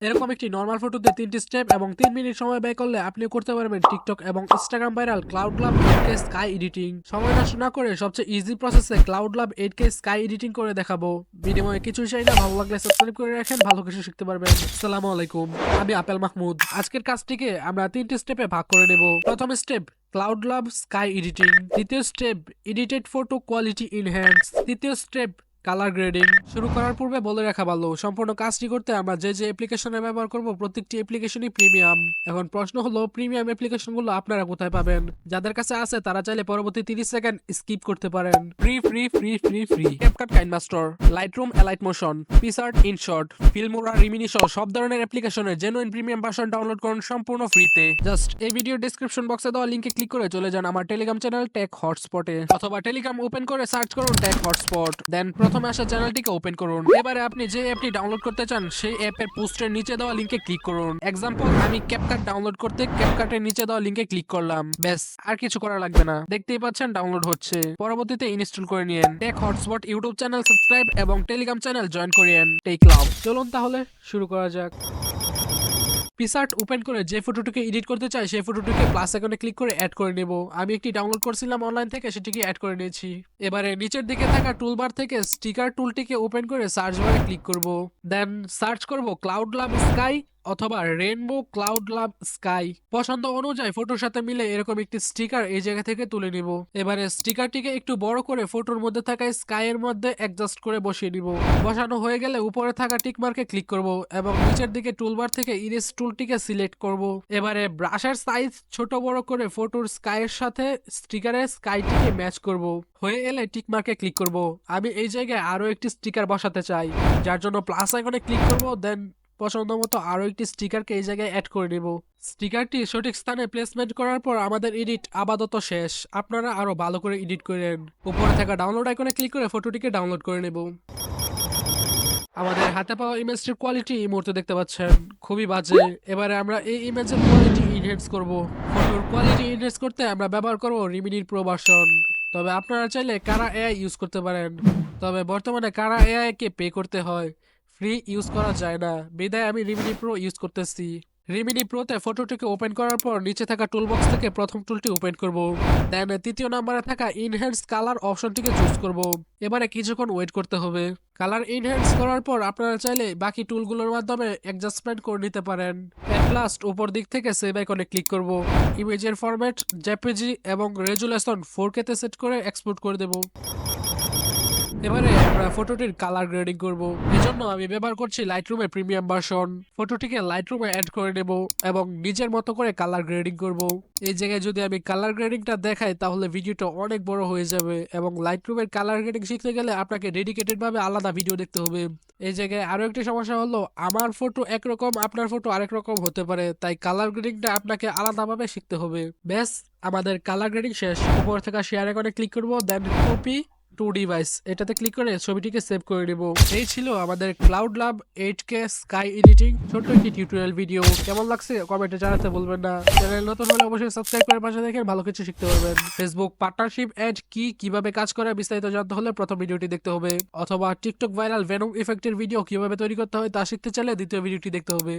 এরকম একটি নরমাল ফটোতে 3টি স্টেপ এবং 3 মিনিট সময় ব্যয় করলে আপনি করতে পারবেন টিকটক এবং ইনস্টাগ্রাম ভাইরাল ক্লাউড লাভ 8K স্কাই এডিটিং। সময় নষ্ট না করে সবচেয়ে ইজি প্রসেসে ক্লাউড লাভ 8K স্কাই এডিটিং করে দেখাবো। বিনিময়ে কিছুই চাই না, ভালো লাগলে সাবস্ক্রাইব করে রাখেন, ভালো কিছু শিখতে পারবেন। আসসালামু আলাইকুম, আমি আপেল মাহমুদ। আজকের কাজটিকে আমরা 3টি স্টেপে ভাগ করে নেব। প্রথম স্টেপ ক্লাউড লাভ স্কাই এডিটিং, দ্বিতীয় step edited photo quality enhance, তৃতীয় স্টেপ কালার গ্রেডিং। শুরু করার পূর্বে বলে রাখা ভালো, সম্পূর্ণ কাজটি করতে আমরা যে যে অ্যাপ্লিকেশনে ব্যবহার করব প্রত্যেকটি অ্যাপ্লিকেশনই প্রিমিয়াম। এখন প্রশ্ন হলো প্রিমিয়াম অ্যাপ্লিকেশনগুলো আপনারা কোথায় পাবেন? যাদের কাছে আছে তারা চাইলে পরবর্তী 30 সেকেন্ড স্কিপ করতে পারেন। Free free free free free CapCut KineMaster, Lightroom, elite motion, PicsArt, InShot, Filmora, Remini সহ সব ধরনের অ্যাপ্লিকেশনের জেনুইন প্রিমিয়াম ভার্সন ডাউনলোড করুন সম্পূর্ণ ফ্রিতে। জাস্ট এই ভিডিও ডেসক্রিপশন বক্সে দেওয়া লিংকে ক্লিক করে চলে যান আমার টেলিগ্রাম চ্যানেল টেক হটস্পটে, অথবা টেলিগ্রাম ওপেন করে সার্চ করুন টেক হটস্পট, দেন প্রথমে আসা চ্যানেলটিকে ওপেন করুন। এবারে আপনি যে অ্যাপটি ডাউনলোড করতে চান সেই অ্যাপের পোস্টের নিচে দেওয়া লিংকে ক্লিক করুন। এক্সাম্পল, আমি ক্যাপকাট ডাউনলোড করতে ক্যাপকাটের নিচে দেওয়া লিংকে ক্লিক করলাম। ব্যাস, আর কিছু করা লাগবে না। দেখতেই পাচ্ছেন ডাউনলোড হচ্ছে। পরবর্তীতে ইনস্টল করে নিয়েন। Tech hotspot YouTube channel subscribe এবং টেলিগ্রাম চ্যানেল জয়েন করিয়েন। Tech love. চলুন তাহলে শুরু করা যাক। পিকসার্ট ওপেন করে যে ফটোটিকে এডিট করতে চাই সেই ফটোটিকে প্লাস আইকনে ক্লিক করে অ্যাড করে নেব। আমি একটি ডাউনলোড করছিলাম অনলাইন থেকে, সেটিকে অ্যাড করে নিয়েছি। এবারে নিচের দিকে থাকা টুলবার থেকে স্টিকার টুলটিকে ওপেন করে সার্চ বারে ক্লিক করব। দেন সার্চ করব ক্লাউড লাভ স্কাই অথবা রেইনবো ক্লাউড লাভ স্কাই। পছন্দ অনুযায়ী ফটোর সাথে মিলে এরকম একটি স্টিকার এই জায়গা থেকে তুলে নিব। এবারে স্টিকারটিকে একটু বড় করে ফটোর মধ্যে থাকা স্কাই এর মধ্যে অ্যাডজাস্ট করে বসিয়ে নিব। বসানো হয়ে গেলে উপরে থাকা টিক মার্কে ক্লিক করব এবং নিচের দিকে টুলবার থেকে ইরেজ টুলটিকে সিলেক্ট করব। এবারে ব্রাশের সাইজ ছোট বড় করে ফটোর স্কাইয়ের সাথে স্টিকারের স্কাইটিকে ম্যাচ করব। হয়ে এলে টিক মার্কে ক্লিক করব। আমি এই জায়গায় আরো একটি স্টিকার বসাতে চাই, যার জন্য প্লাস আইকনে ক্লিক করব। দেন পছন্দ মতো আরো একটি স্টিকারকে এই জায়গায় অ্যাড করে নেব। স্টিকারটি সঠিক স্থানে প্লেসমেন্ট করার পর আমাদের এডিট আপাতত শেষ। আপনারা আরো ভালো করে এডিট করেন। উপরে থাকা ডাউনলোড আইকনে ক্লিক করে ফটোটিকে ডাউনলোড করে নেব। আমাদের হাতে পাওয়া ইমেজটির কোয়ালিটি এই মুহূর্তে দেখতে পাচ্ছেন খুবই বাজে। এবারে আমরা এই ইমেজের কোয়ালিটি এনহ্যান্স করব। ফটোর কোয়ালিটি এনহ্যান্স করতে আমরা ব্যবহার করব রিমিনির প্রো ভার্সন। তবে আপনারা চাইলে কারা এআই ইউজ করতে পারেন, তবে বর্তমানে কারা এআই কে পে করতে হয়, ফ্রি ইউজ করা যায় না। বিদায় আমি রিমিনি প্রো ইউজ করতেছি। রিমিনি প্রোতে ফটোটিকে ওপেন করার পর নিচে থাকা টুলবক্স থেকে প্রথম টুলটি ওপেন করব। দেন তৃতীয় নাম্বারে থাকা ইনহ্যান্স কালার অপশনটিকে চুজ করব। এবারে কিছুক্ষণ ওয়েট করতে হবে। কালার ইনহ্যান্স করার পর আপনারা চাইলে বাকি টুলগুলোর মাধ্যমে অ্যাডজাস্টমেন্ট করে নিতে পারেন। এট লাস্ট উপর দিক থেকে সেভ আইকনে ক্লিক করব। ইমেজের ফরম্যাট জেপিজি এবং রেজুলেশন 4K তে সেট করে এক্সপোর্ট করে দেব। এবারে আমরা ফটোটির কালার গ্রেডিং করব। এজন্য আমি ব্যবহার করছি লাইটরুমের প্রিমিয়াম ভার্সন। ফটোটিকে লাইটরুমে অ্যাড করে নেব এবং নিজের মতো করে কালার গ্রেডিং করব। এই জায়গায় যদি আমি কালার গ্রেডিংটা দেখাই তাহলে ভিডিওটা অনেক বড় হয়ে যাবে, এবং লাইটরুমের কালার গ্রেডিং শিখতে গেলে আপনাকে ডেডিকেটেড ভাবে আলাদা ভিডিও দেখতে হবে। এই জায়গায় আরো একটি সমস্যা হলো আমার ফটো একরকম আপনার ফটো আরেক রকম হতে পারে, তাই কালার গ্রেডিংটা আপনাকে আলাদাভাবে শিখতে হবে। ব্যাস, আমাদের কালার গ্রেডিং শেষ। উপর থেকে শেয়ার আইকনে ক্লিক করব, দেন কপি টু ডিভাইস এটাতে ক্লিক করে ছবিটিকে সেভ করে নেব। এই ছিল আমাদের ক্লাউড লাভ 8K স্কাই এডিটিং ছোট্ট একটি টিউটোরিয়াল ভিডিও। কেমন লাগছে কমেন্টে জানাতে বলবেন না। চ্যানেল নতুন হলে অবশ্যই সাবস্ক্রাইব করে পাশে দেখেন, ভালো কিছু শিখতে পারবেন। ফেসবুক পার্টনারশিপ অ্যাড কি, কিভাবে কাজ করে বিস্তারিত জানতে হলে প্রথম ভিডিওটি দেখতে হবে, অথবা টিকটক ভাইরাল ভেনম ইফেক্টের ভিডিও কিভাবে তৈরি করতে হয় তা শিখতে চাইলে দ্বিতীয় ভিডিওটি দেখতে হবে।